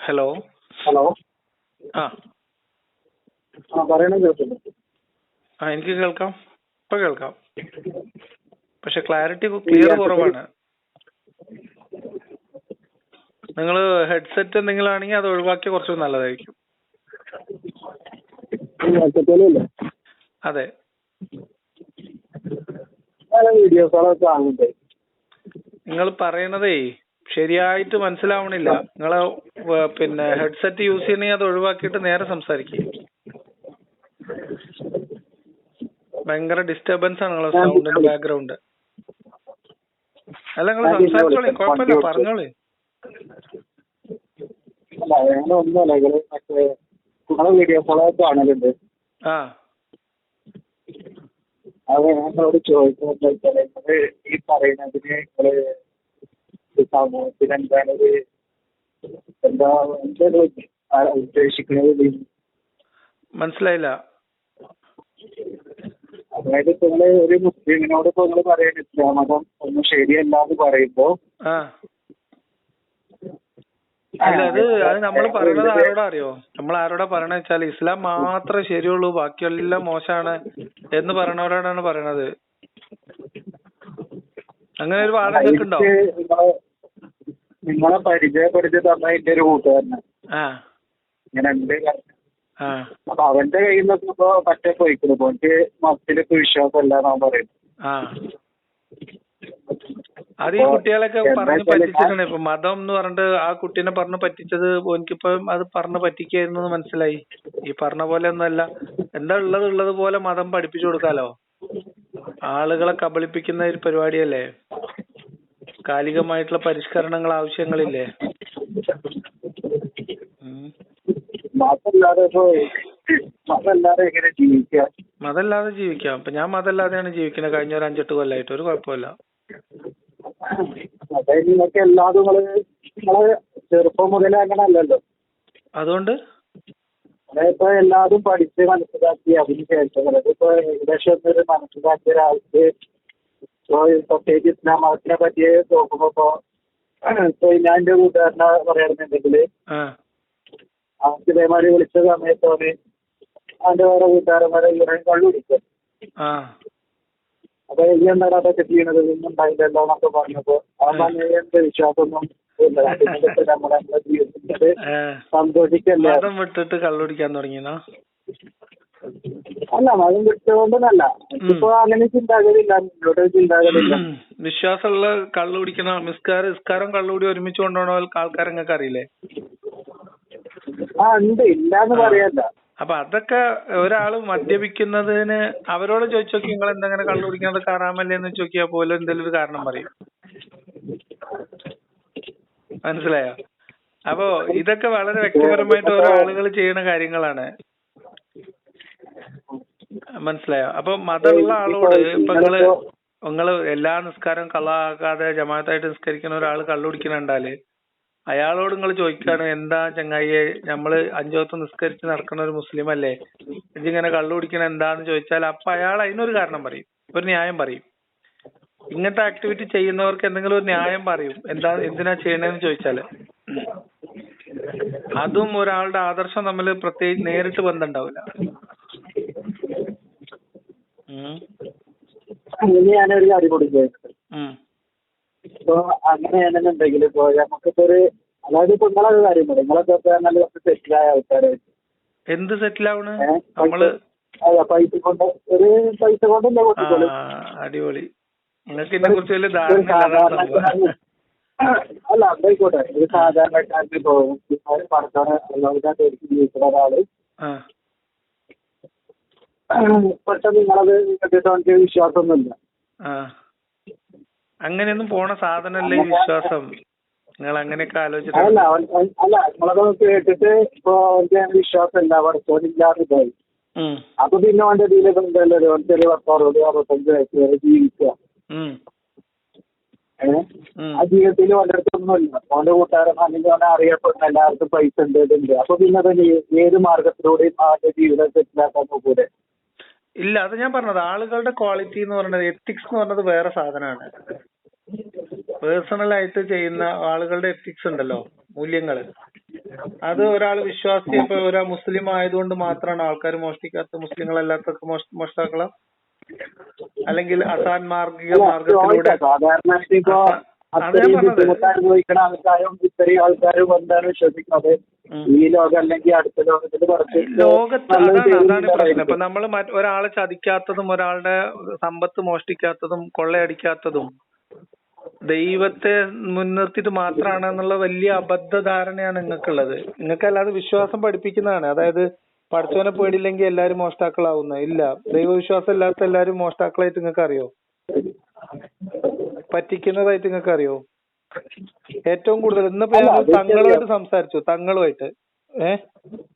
Hello. Hello. ആ പറയണ കേൾക്കുന്നു. എനിക്ക് കേൾക്കാം. ഇപ്പൊ കേൾക്കാം. പക്ഷെ ക്ലിയർ കുറവാണ്. നിങ്ങൾ ഹെഡ്സെറ്റ് എന്തെങ്കിലും ആണെങ്കിൽ അത് ഒഴിവാക്കി കുറച്ച് നല്ലതായിരിക്കും. അതെ. വീഡിയോസുകളൊക്കെ കാണുന്നുണ്ട്. നിങ്ങൾ പറയുന്നതേ ശരിയായിട്ട് മനസ്സിലാവണില്ല. നിങ്ങള് ഹെഡ്സെറ്റ് യൂസ് ചെയ്യണമെങ്കിൽ അത് ഒഴിവാക്കിയിട്ട് നേരെ സംസാരിക്കും. ഭയങ്കര ഡിസ്റ്റർബൻസ് ആണ് നിങ്ങളെ സൗണ്ടിന്റെ ബാക്ക്ഗ്രൗണ്ട്. അല്ല, നിങ്ങൾ സംസാരിച്ചോളി, കുഴപ്പമില്ല, പറഞ്ഞോളി. വീഡിയോസുകളൊക്കെ കാണലുണ്ട്. ആ അത് ഞങ്ങളോട് ചോദിക്കുന്നത് ഈ പറയുന്നതിന് സമൂഹത്തിന് എന്താണ് എന്താ ഉദ്ദേശിക്കുന്നത്? മനസ്സിലായില്ല. അതായത് ഇപ്പൊ ഒരു മുസ്ലിമിനോട് ഇപ്പൊ നിങ്ങൾ പറയുന്നത് ഇസ്ലാം മതം ഒന്നും ശരിയല്ല എന്ന് പറയുമ്പോ അല്ല, അത് നമ്മൾ പറയണത് ആരോടാ അറിയോ? നമ്മൾ ആരോടാ പറയണ വെച്ചാൽ ഇസ്ലാം മാത്രമേ ശരിയുള്ളൂ, ബാക്കിയെല്ലാം മോശമാണ് എന്ന് പറയണവരോടാണ് പറയണത്. അങ്ങനെ ഒരു വാദം കേൾക്കുന്നുണ്ടോ? നിങ്ങളെ പരിചയപ്പെടുത്തി തന്ന എന്റെ ഒരു കൂട്ടുകാരനാണ്. ഇങ്ങനെ ഉണ്ട്. അപ്പൊ അവന്റെ കയ്യിൽ നിന്നൊക്കെ ഇപ്പൊ പറ്റേ പോയിക്കുന്നു. എനിക്ക് മതത്തിലൊക്കെ വിശ്വാസമല്ല എന്നാ പറയുന്നത്. അത് ഈ കുട്ടികളൊക്കെ പറഞ്ഞ് പറ്റിച്ചിട്ടാണ്. ഇപ്പൊ മതം എന്ന് പറഞ്ഞിട്ട് ആ കുട്ടീനെ പറഞ്ഞ് പറ്റിച്ചത് എനിക്കിപ്പോ അത് പറഞ്ഞ് പറ്റിക്കായിരുന്നു മനസ്സിലായി. ഈ പറഞ്ഞ പോലെ ഒന്നുമല്ല. എന്താ ഉള്ളത് പോലെ മതം പഠിപ്പിച്ചു കൊടുക്കാലോ. ആളുകളെ കബളിപ്പിക്കുന്ന ഒരു പരിപാടിയല്ലേ. കാലികമായിട്ടുള്ള പരിഷ്കരണങ്ങൾ ആവശ്യങ്ങളില്ലേ? മതല്ലാതെ ജീവിക്കാം. ഇപ്പൊ ഞാൻ മതല്ലാതെയാണ് ജീവിക്കുന്നത് കഴിഞ്ഞ ഒരു 5-8 കൊല്ലമായിട്ട്. ഒരു കുഴപ്പമില്ല. നിങ്ങൾക്ക് എല്ലാതും ചെറുപ്പം മുതലേ അങ്ങനെ അല്ലല്ലോ. അതുകൊണ്ട് അതായത് എല്ലാതും പഠിച്ച് മനസ്സിലാക്കി അതിന് ശേഷം ഇപ്പൊ ഏകദേശം ഒരു മനസ്സിലാക്കിയ ഒരാൾക്ക് പ്രത്യേകിച്ച് ഇസ്ലാം മതത്തിനെ പറ്റി നോക്കുമ്പോ ഇപ്പൊ ഞാൻ എന്റെ കൂട്ടുകാരനെ പറയുന്നുണ്ടെങ്കിൽ അവർക്ക് ഇതേമാതിരി വിളിച്ച സമയത്ത് അവന്റെ വേറെ കൂട്ടുകാരന്മാരെ ഇവരെ കള്ളുപിടിക്കും. അപ്പൊ ഈ എന്താണ് അതൊക്കെ ചെയ്യണത്, ഒന്നും ഉണ്ടായില്ലല്ലോ എന്നൊക്കെ പറഞ്ഞപ്പോ എന്റെ വിശ്വാസമൊന്നും നമ്മുടെ ജീവിതത്തിൽ സന്തോഷിക്കല്ലേ. മതം വിട്ടിട്ട് കള്ളുപിടിക്കാൻ തുടങ്ങിയെന്നോ? അല്ല, മതം വിട്ടുകൊണ്ടെന്നല്ല. ഇപ്പൊ അങ്ങനെ ചിന്താഗതിയില്ല, മുന്നോട്ട് ചിന്താഗതിയില്ല. വിശ്വാസമുള്ള കള്ളു കുടിക്കണ നിസ്കാരം കള്ളുകൂടി ഒരുമിച്ച് കൊണ്ടുപോകണ ആൾക്കാർ നിങ്ങൾക്ക് അറിയില്ലേ? ഉണ്ട്, ഇല്ലാന്ന് പറയല്ല. അപ്പൊ അതൊക്കെ ഒരാള് മദ്യപിക്കുന്നതിന് അവരോട് ചോദിച്ചു നോക്കി, നിങ്ങൾ എന്തെങ്ങനെ കള്ളു കുടിക്കുന്നത് കാറാമല്ലേ എന്ന് ചോദിക്കിയാൽ പോലും എന്തെങ്കിലും ഒരു കാരണം പറയും. മനസ്സിലായോ? അപ്പോ ഇതൊക്കെ വളരെ വ്യക്തിപരമായിട്ട് ഓരോ ആളുകൾ ചെയ്യുന്ന കാര്യങ്ങളാണ്. മനസ്സിലായോ? അപ്പൊ മതമുള്ള ആളോട് ഇപ്പൊ നിങ്ങള് എല്ലാ നിസ്കാരം കള്ളാക്കാതെ ജമാഅത്തായിട്ട് നിസ്കരിക്കുന്ന ഒരാൾ കള്ളു കുടിക്കണുണ്ടാല് അയാളോട് നിങ്ങൾ ചോദിക്കാണ്, എന്താ ചങ്ങായിയെ, നമ്മള് 5 വക്ത് നിസ്കരിച്ച് നടക്കുന്ന ഒരു മുസ്ലിം അല്ലേ, ഇതിങ്ങനെ കള്ളു കുടിക്കണ എന്താന്ന് ചോദിച്ചാൽ അപ്പൊ അയാൾ അതിനൊരു കാരണം പറയും, ഒരു ന്യായം പറയും. ഇങ്ങനത്തെ ആക്ടിവിറ്റി ചെയ്യുന്നവർക്ക് എന്തെങ്കിലും ഒരു ന്യായം പറയും, എന്തിനാ ചെയ്യണേന്ന് ചോദിച്ചാല്. അതും ഒരാളുടെ ആദർശം തമ്മിൽ പ്രത്യേകിച്ച് നേരിട്ട് ബന്ധം ഉണ്ടാവില്ല. ഞാനൊരു കാര്യം കൊടുക്കുന്നത് ഇപ്പൊ അങ്ങനെയാണെന്നുണ്ടെങ്കിൽ ഇപ്പൊ നമുക്കിപ്പോ അതായത് ഇപ്പൊ നിങ്ങളൊരു കാര്യം പറയും, നിങ്ങളൊക്കെ നല്ല സെറ്റിലായ ആൾക്കാര്. എന്ത് സെറ്റിലാവണ്? നമ്മള് പൈസ കൊണ്ടല്ലേ കൊടുത്തോളൂ. അടിപൊളി. നിങ്ങൾക്ക് ഇതിനെ കുറിച്ച് വലിയ ധാരണ. അല്ല, അതായിക്കോട്ടെ. ഒരു സാധാരണക്കാരന് പോകും പണക്കാണ് ജീവിക്കുന്ന ഒരാള് പെട്ടെന്ന് നിങ്ങളത് കേട്ടിട്ട് അവർക്ക് വിശ്വാസമൊന്നുമില്ല. അങ്ങനെയൊന്നും പോണ സാധനല്ലേ ഈ വിശ്വാസം. നിങ്ങൾ അങ്ങനെയൊക്കെ ആലോചിച്ചിട്ട് അല്ല നിങ്ങളത് കേട്ടിട്ട് ഇപ്പൊ അവർക്ക് വിശ്വാസമില്ല, പഠിച്ചോണ്ടില്ലാതെ പോയി. അപ്പൊ പിന്നെ അവന്റെ ഇതിലൊക്കെ ഉണ്ടല്ലോ ഒരു 60-65 വയസ്സ് വരെ ജീവിക്കുക. ആ ജീവിതത്തിൽ അവന്റെ അടുത്തൊന്നുമില്ല. അവന്റെ കൂട്ടുകാരൻ അല്ലെങ്കിൽ അവനെ അറിയപ്പെടുന്ന എല്ലാവർക്കും പൈസ ഉണ്ട്, ഇതുണ്ട്. അപ്പൊ പിന്നെ അത് ഏത് മാർഗത്തിലൂടെയും അവന്റെ ജീവിതം സെറ്റിലാക്കാൻ നോക്കൂടെ? ഇല്ല, അത് ഞാൻ പറഞ്ഞത് ആളുകളുടെ ക്വാളിറ്റി എന്ന് പറയുന്നത്, എത്തിക്സ് എന്ന് പറഞ്ഞത് വേറെ സാധനമാണ്. പേഴ്സണൽ ആയിട്ട് ചെയ്യുന്ന ആളുകളുടെ എത്തിക്സ് ഉണ്ടല്ലോ, മൂല്യങ്ങള്, അത് ഒരാൾ വിശ്വാസി ഇപ്പൊ ഒരാൾ മുസ്ലിം ആയതുകൊണ്ട് മാത്രമാണ് ആൾക്കാർ മോഷ്ടിക്കാത്ത, മുസ്ലിങ്ങളല്ലാത്തൊക്കെ മോഷ്ടാക്കള? അല്ലെങ്കിൽ അസാൻ മാർഗത്തിലൂടെ? സാധാരണ ഇപ്പൊ അത്രയും ബുദ്ധിമുട്ട് അനുഭവിക്കുന്ന ആൾക്കാരും ഇത്രയും ആൾക്കാരും എന്താണ് വിശ്വസിക്കുന്നത് ഈ ലോകം അല്ലെങ്കിൽ അടുത്ത ലോകത്തിൽ ലോകത്ത് അതാണ് പ്രശ്നം. ഇപ്പൊ നമ്മള് ഒരാളെ ചതിക്കാത്തതും ഒരാളുടെ സമ്പത്ത് മോഷ്ടിക്കാത്തതും കൊള്ളയടിക്കാത്തതും ദൈവത്തെ മുൻനിർത്തിയിട്ട് മാത്രമാണ് എന്നുള്ള വലിയ അബദ്ധധാരണയാണ് നിങ്ങൾക്കുള്ളത്. നിങ്ങൾക്കല്ലാതെ വിശ്വാസം പഠിപ്പിക്കുന്നതാണ്. അതായത് പഠിച്ചവനെ പേടിയില്ലെങ്കിൽ എല്ലാരും മോഷ്ടാക്കളാവുന്ന ഇല്ല. ദൈവവിശ്വാസം ഇല്ലാത്ത എല്ലാരും മോഷ്ടാക്കളായിട്ട് നിങ്ങൾക്ക് അറിയോ? പറ്റിക്കുന്നതായിട്ട് നിങ്ങൾക്ക് അറിയോ? ഏറ്റവും കൂടുതൽ ഇന്നിപ്പോ ഞാൻ തങ്ങളുമായിട്ട് സംസാരിച്ചു, തങ്ങളുമായിട്ട്.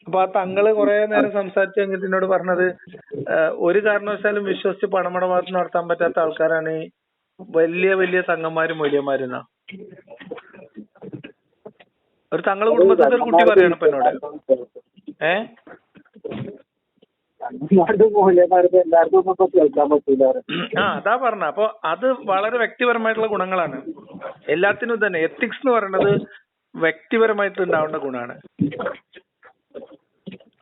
അപ്പൊ ആ തങ്ങള് കുറെ നേരം സംസാരിച്ചു കഴിഞ്ഞിട്ട് എന്നോട് പറഞ്ഞത് ഒരു കാരണവശാലും വിശ്വസിച്ച് പണമിടപാട് നടത്താൻ പറ്റാത്ത ആൾക്കാരാണ് ഈ വലിയ വലിയ തങ്ങന്മാരും വലിയമാരും. ഒരു തങ്ങള് കുടുംബത്തിന്റെ ഒരു കുട്ടി പറയാണ് ഇപ്പൊ എന്നോട്. അതാ പറഞ്ഞ. അപ്പൊ അത് വളരെ വ്യക്തിപരമായിട്ടുള്ള ഗുണങ്ങളാണ്. എല്ലാത്തിനും തന്നെ എത്തിക്സ് എന്ന് പറയുന്നത് വ്യക്തിപരമായിട്ട് ഉണ്ടാവേണ്ട ഗുണമാണ്.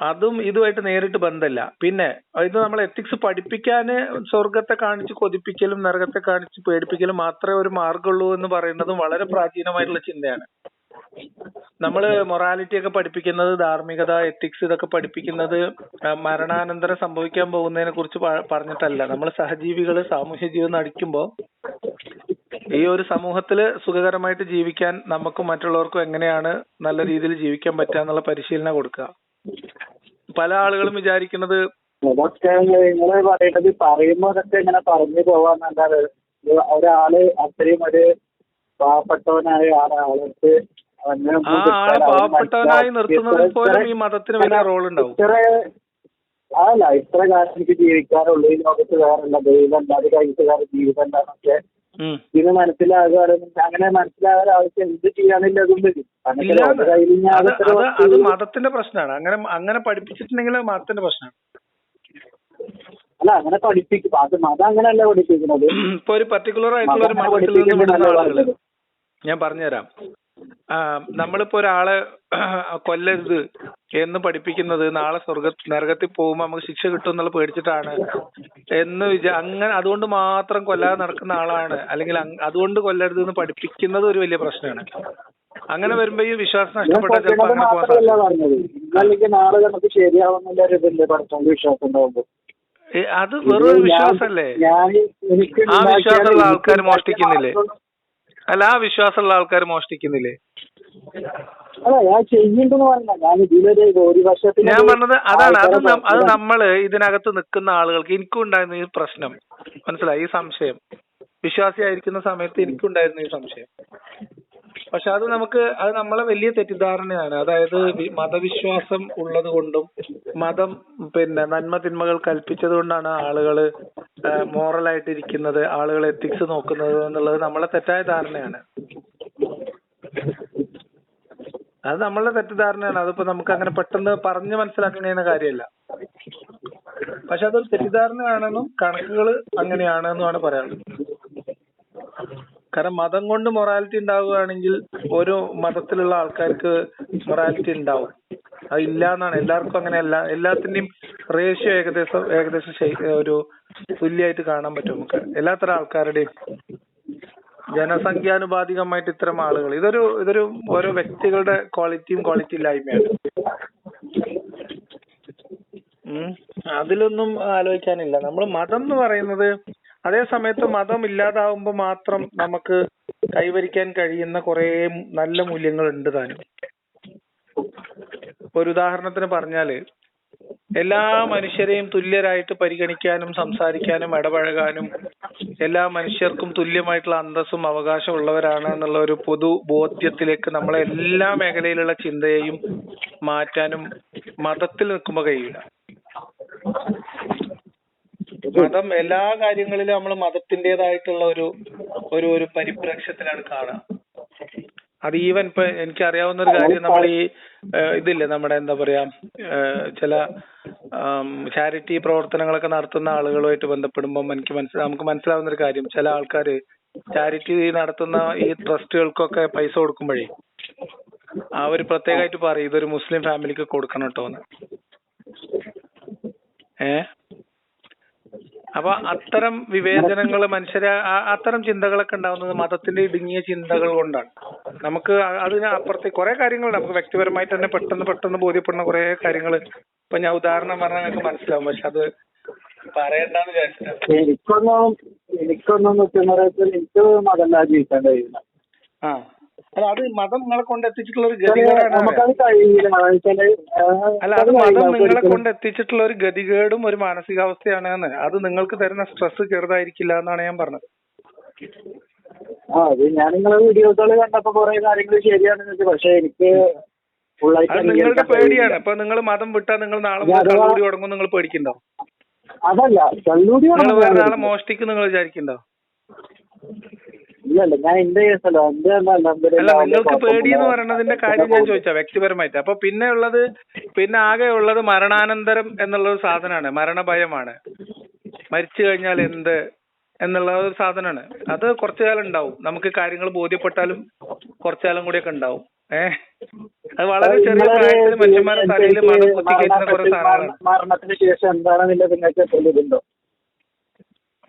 അതും ഇതുമായിട്ട് നേരിട്ട് ബന്ധമില്ല. പിന്നെ ഇത് നമ്മൾ എത്തിക്സ് പഠിപ്പിക്കാന് സ്വർഗത്തെ കാണിച്ച് കൊതിപ്പിക്കലും നരകത്തെ കാണിച്ച് പേടിപ്പിക്കലും മാത്രമേ ഒരു മാർഗമുള്ളൂ എന്ന് പറയുന്നതും വളരെ പ്രാചീനമായിട്ടുള്ള ചിന്തയാണ്. നമ്മള് മൊറാലിറ്റി ഒക്കെ പഠിപ്പിക്കുന്നത്, ധാർമ്മികത, എത്തിക്സ് ഇതൊക്കെ പഠിപ്പിക്കുന്നത് മരണാനന്തരം സംഭവിക്കാൻ പോകുന്നതിനെ കുറിച്ച് പറഞ്ഞിട്ടല്ല. നമ്മൾ സഹജീവികള് സാമൂഹ്യ ജീവിതം നടിക്കുമ്പോ ഈ ഒരു സമൂഹത്തില് സുഖകരമായിട്ട് ജീവിക്കാൻ നമുക്കും മറ്റുള്ളവർക്കും എങ്ങനെയാണ് നല്ല രീതിയിൽ ജീവിക്കാൻ പറ്റുക എന്നുള്ള പരിശീലനം കൊടുക്കുക. പല ആളുകളും വിചാരിക്കുന്നത് നിങ്ങള് പറയുന്നത് പറയുമ്പോ അതൊക്കെ ഇങ്ങനെ പറഞ്ഞു പോവാന്നല്ലാതെ ഒരാള് അത്രയും ഒരു പാവപ്പെട്ടവനായ ആളെടുത്ത് ആ ആളെ പാവപ്പെട്ടവനായി നിർത്തുന്നതിൽ പോലും ഈ മതത്തിന് വലിയ റോൾ ഉണ്ടാവും. അതല്ല ഇത്ര കാലം എനിക്ക് ജീവിക്കാറുള്ളൂ, ഈ ലോകത്ത് വേറല്ല, ദൈവം അല്ലാതെ കഴിച്ച് വേറെ ജീവിതം എന്താണെന്നൊക്കെ ഇത് മനസ്സിലാകാറുണ്ട്. അങ്ങനെ മനസ്സിലാകാൻ ആവശ്യം എന്ത് ചെയ്യാനില്ല. അത് മതത്തിന്റെ പ്രശ്നമാണ്. അങ്ങനെ പഠിപ്പിച്ചിട്ടുണ്ടെങ്കിൽ മതത്തിന്റെ പ്രശ്നമാണ്. അല്ല അങ്ങനെ പഠിപ്പിക്കും, അത് മതം അങ്ങനെയല്ല പഠിപ്പിക്കുന്നത്. ഇപ്പൊ ഒരു പർട്ടിക്കുലർ ആയിട്ടുള്ള ഒരു മതത്തിൽ നിന്ന് വിടുന്ന ആളുകള് ഞാൻ പറഞ്ഞുതരാം. നമ്മളിപ്പോ ഒരാളെ കൊല്ലരുത് എന്ന് പഠിപ്പിക്കുന്നത് നാളെ നരകത്തിൽ പോകുമ്പോ നമുക്ക് ശിക്ഷ കിട്ടും എന്നുള്ള പേടിച്ചിട്ടാണ് എന്ന് അങ്ങനെ അതുകൊണ്ട് മാത്രം കൊല്ലാതെ നടക്കുന്ന ആളാണ്, അല്ലെങ്കിൽ അതുകൊണ്ട് കൊല്ലരുത് എന്ന് പഠിപ്പിക്കുന്നത് ഒരു വലിയ പ്രശ്നമാണ്. അങ്ങനെ വരുമ്പോ ഈ വിശ്വാസം നഷ്ടപ്പെട്ടാൽ ചിലപ്പോൾ അങ്ങനെ പോകാൻ അത് വെറും വിശ്വാസല്ലേ? ആ വിശ്വാസമുള്ള ആൾക്കാർ മോഷ്ടിക്കുന്നില്ലേ? അല്ല, ആ വിശ്വാസമുള്ള ആൾക്കാർ മോഷ്ടിക്കുന്നില്ലേ? ഞാൻ പറഞ്ഞത് അതാണ്. അത് നമ്മള് ഇതിനകത്ത് നിൽക്കുന്ന ആളുകൾക്ക്, എനിക്കും ഉണ്ടായിരുന്ന ഈ പ്രശ്നം മനസ്സിലായി, ഈ സംശയം. വിശ്വാസിയായിരിക്കുന്ന സമയത്ത് എനിക്കുണ്ടായിരുന്ന ഈ സംശയം. പക്ഷെ അത് നമ്മളെ വലിയ തെറ്റിദ്ധാരണയാണ്. അതായത് മതവിശ്വാസം ഉള്ളത് കൊണ്ടും മതം നന്മ തിന്മകൾ കൽപ്പിച്ചത് കൊണ്ടാണ് ആളുകള് മോറലായിട്ടിരിക്കുന്നത്, ആളുകൾ എത്തിക്സ് നോക്കുന്നത് എന്നുള്ളത് നമ്മളെ തെറ്റായ ധാരണയാണ്. അത് നമ്മളുടെ തെറ്റിദ്ധാരണയാണ്. അതിപ്പോ നമുക്ക് അങ്ങനെ പെട്ടെന്ന് പറഞ്ഞ് മനസ്സിലാക്കുന്ന കാര്യമല്ല. പക്ഷെ അതൊരു തെറ്റിദ്ധാരണയാണെന്നും കണക്കുകൾ അങ്ങനെയാണെന്നുമാണ് പറയാനുള്ളത്. കാരണം മതം കൊണ്ട് മൊറാലിറ്റി ഉണ്ടാവുകയാണെങ്കിൽ ഓരോ മതത്തിലുള്ള ആൾക്കാർക്ക് മൊറാലിറ്റി ഉണ്ടാവും. അത് ഇല്ലാന്നാണ്. എല്ലാവർക്കും അങ്ങനെയല്ല. എല്ലാത്തിന്റെയും റേഷ്യോ ഏകദേശം ഒരു തുല്യമായിട്ട് കാണാൻ പറ്റും നമുക്ക്. എല്ലാത്തരം ആൾക്കാരുടെയും ജനസംഖ്യാനുപാതികമായിട്ട് ഇത്തരം ആളുകൾ ഇതൊരു ഓരോ വ്യക്തികളുടെ ക്വാളിറ്റി ഇല്ലായ്മയാണ്. അതിലൊന്നും ആലോചിക്കാനില്ല. നമ്മൾ മതം എന്ന് പറയുന്നത് അതേ സമയത്ത് മതം ഇല്ലാതാവുമ്പോ മാത്രം നമുക്ക് കൈവരിക്കാൻ കഴിയുന്ന കുറെ നല്ല മൂല്യങ്ങൾ ഉണ്ട് താനും. ഒരു ഉദാഹരണത്തിന് പറഞ്ഞാല് എല്ലാ മനുഷ്യരെയും തുല്യരായിട്ട് പരിഗണിക്കാനും സംസാരിക്കാനും ഇടപഴകാനും എല്ലാ മനുഷ്യർക്കും തുല്യമായിട്ടുള്ള അന്തസ്സും അവകാശം ഉള്ളവരാണ് എന്നുള്ള ഒരു പൊതു ബോധ്യത്തിലേക്ക് നമ്മളെ എല്ലാ മേഖലയിലുള്ള ചിന്തയെയും മാറ്റാനും മതത്തിൽ നിൽക്കുമ്പോൾ കഴിയില്ല. മതം എല്ലാ കാര്യങ്ങളിലും നമ്മൾ മതത്തിൻ്റെതായിട്ടുള്ള ഒരു പരിപ്രേക്ഷ്യത്തിലാണ് കാണുക. അത് ഈവൻ ഇപ്പൊ എനിക്കറിയാവുന്ന ഒരു കാര്യം, നമ്മൾ ഈ ഇതില്ലേ നമ്മുടെ എന്താ പറയാ ചില ചാരിറ്റി പ്രവർത്തനങ്ങളൊക്കെ നടത്തുന്ന ആളുകളുമായിട്ട് ബന്ധപ്പെടുമ്പോൾ നമുക്ക് മനസ്സിലാവുന്ന ഒരു കാര്യം, ചില ആൾക്കാര് ചാരിറ്റി നടത്തുന്ന ഈ ട്രസ്റ്റുകൾക്കൊക്കെ പൈസ കൊടുക്കുമ്പോഴേ അവര് പ്രത്യേകമായിട്ട് പറയും ഇതൊരു മുസ്ലിം ഫാമിലിക്ക് കൊടുക്കണം കേട്ടോന്ന്. അപ്പൊ അത്തരം വിവേചനങ്ങൾ മനുഷ്യരെ അത്തരം ചിന്തകളൊക്കെ ഉണ്ടാവുന്നത് മതത്തിന്റെ ഇടുങ്ങിയ ചിന്തകൾ കൊണ്ടാണ്. നമുക്ക് അതിന് അപ്പുറത്തെ കുറെ കാര്യങ്ങൾ നമുക്ക് വ്യക്തിപരമായിട്ട് തന്നെ പെട്ടെന്ന് ബോധ്യപ്പെടുന്ന കുറെ കാര്യങ്ങൾ ഇപ്പൊ ഞാൻ ഉദാഹരണം പറഞ്ഞാൽ നിങ്ങൾക്ക് മനസ്സിലാവും. പക്ഷെ അത് പറയണ്ടെന്ന് വിചാരിച്ചിട്ടാണ്. എനിക്കൊന്നും എനിക്ക് മതം ജീവിക്കാൻ കഴിയില്ല. അല്ല അത് മതം നിങ്ങളെ കൊണ്ട് എത്തിച്ചിട്ടുള്ള ഒരു ഗതികേടാണ്. അല്ല അത് മതം നിങ്ങളെ കൊണ്ട് എത്തിച്ചിട്ടുള്ള ഒരു ഗതികേടും ഒരു മാനസികാവസ്ഥയാണ്. അത് നിങ്ങൾക്ക് തരുന്ന സ്ട്രെസ് ചെറുതായിരിക്കില്ല എന്നാണ് ഞാൻ പറഞ്ഞത്. അത് ഞാൻ നിങ്ങളെ വീഡിയോസുകൾ കണ്ടപ്പോ കുറെ കാര്യങ്ങൾ ശരിയാണെന്ന് വെച്ചാൽ, പക്ഷെ എനിക്ക് നിങ്ങളുടെ പേടിയാണ്. ഇപ്പൊ നിങ്ങൾ മതം വിട്ടാൽ നിങ്ങൾ നാളെ കള്ളുകൂടി തുടങ്ങും നിങ്ങൾ പേടിക്കണ്ടോ? അതല്ല കള്ളുകൂടി വേറെ നാളെ മോഷ്ടിക്കും നിങ്ങൾ വിചാരിക്കണ്ടോ? ഇല്ലല്ല ഞാൻ എന്റെ കേസല്ല. അല്ല നിങ്ങൾക്ക് പേടി എന്ന് പറയുന്നതിന്റെ കാര്യം ഞാൻ ചോദിച്ചാ വ്യക്തിപരമായിട്ട്. അപ്പൊ പിന്നെ ആകെ ഉള്ളത് മരണാനന്തരം എന്നുള്ളൊരു സാധനമാണ്. മരണഭയമാണ്. മരിച്ചു കഴിഞ്ഞാൽ എന്ത് എന്നുള്ള ഒരു സാധനമാണ്. അത് കുറച്ചു കാലം ഉണ്ടാവും. നമുക്ക് കാര്യങ്ങൾ ബോധ്യപ്പെട്ടാലും കുറച്ചു കാലം കൂടിയൊക്കെ ഉണ്ടാവും. അത് വളരെ ചെറിയ പ്രായത്തിൽ മനുഷ്യന്മാരുടെ തലയിൽ മതം കുത്തിക്കയറ്റുന്ന കുറെ സാധനങ്ങളാണ്. മരണത്തിന് ശേഷം എന്താണ്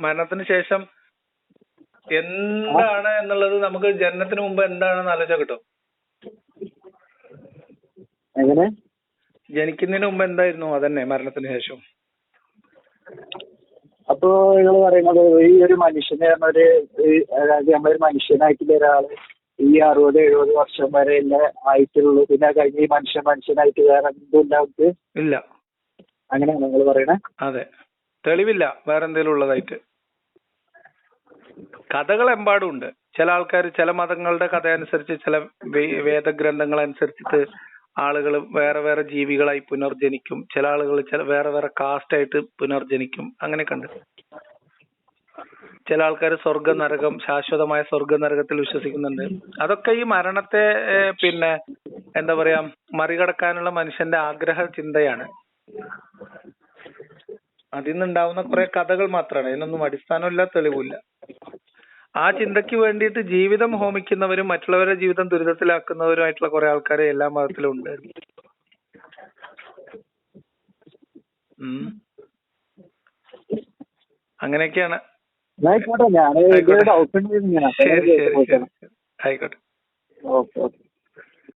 മരണത്തിന് ശേഷം എന്താണ് എന്നുള്ളത് നമുക്ക് ജനനത്തിന് മുമ്പ് എന്താണെന്ന് ആലോചിച്ചാൽ കിട്ടും. എങ്ങനെ ജനിക്കുന്നതിന് മുമ്പ് എന്തായിരുന്നു അതന്നെ മരണത്തിന് ശേഷം. അപ്പൊ നിങ്ങൾ പറയുന്നത് ഈ ഒരു മനുഷ്യനെ അതായത് നമ്മളൊരു മനുഷ്യനായിട്ടുള്ള ഒരാള് ഈ 60-70 വർഷം വരെ ആയിട്ടുള്ളൂ, പിന്നെ കഴിഞ്ഞ് ഈ മനുഷ്യനായിട്ട് വേറെ എന്തുണ്ടാവും ഇല്ല. അങ്ങനെയാണ് നിങ്ങൾ പറയണേ? അതെ, തെളിവില്ല വേറെ എന്തെങ്കിലും ഉള്ളതായിട്ട്. കഥകൾ എമ്പാടും ഉണ്ട്. ചില ആൾക്കാർ ചില മതങ്ങളുടെ കഥ അനുസരിച്ച് ചില വേദഗ്രന്ഥങ്ങൾ അനുസരിച്ചിട്ട് ആളുകൾ വേറെ വേറെ ജീവികളായി പുനർജനിക്കും. ചില ആളുകൾ വേറെ വേറെ കാസ്റ്റ് ആയിട്ട് പുനർജനിക്കും. അങ്ങനെയൊക്കെ ഉണ്ട്. ചില ആൾക്കാർ സ്വർഗ നരകം, ശാശ്വതമായ സ്വർഗ നരകത്തിൽ വിശ്വസിക്കുന്നുണ്ട്. അതൊക്കെ ഈ മരണത്തെ പിന്നെ എന്താ പറയാ മറികടക്കാനുള്ള മനുഷ്യന്റെ ആഗ്രഹ ചിന്തയാണ്. അതിൽ നിന്നുണ്ടാവുന്ന കുറെ കഥകൾ മാത്രമാണ്. അതിനൊന്നും അടിസ്ഥാനമില്ല, തെളിവില്ല. ആ ചിന്തയ്ക്ക് വേണ്ടിയിട്ട് ജീവിതം ഹോമിക്കുന്നവരും മറ്റുള്ളവരുടെ ജീവിതം ദുരിതത്തിലാക്കുന്നവരുമായിട്ടുള്ള കുറെ ആൾക്കാരെ എല്ലാ മതത്തിലും ഉണ്ട്. അങ്ങനെയൊക്കെയാണ്. ആയിക്കോട്ടെ. ശരി. ആയിക്കോട്ടെ. ഓക്കെ.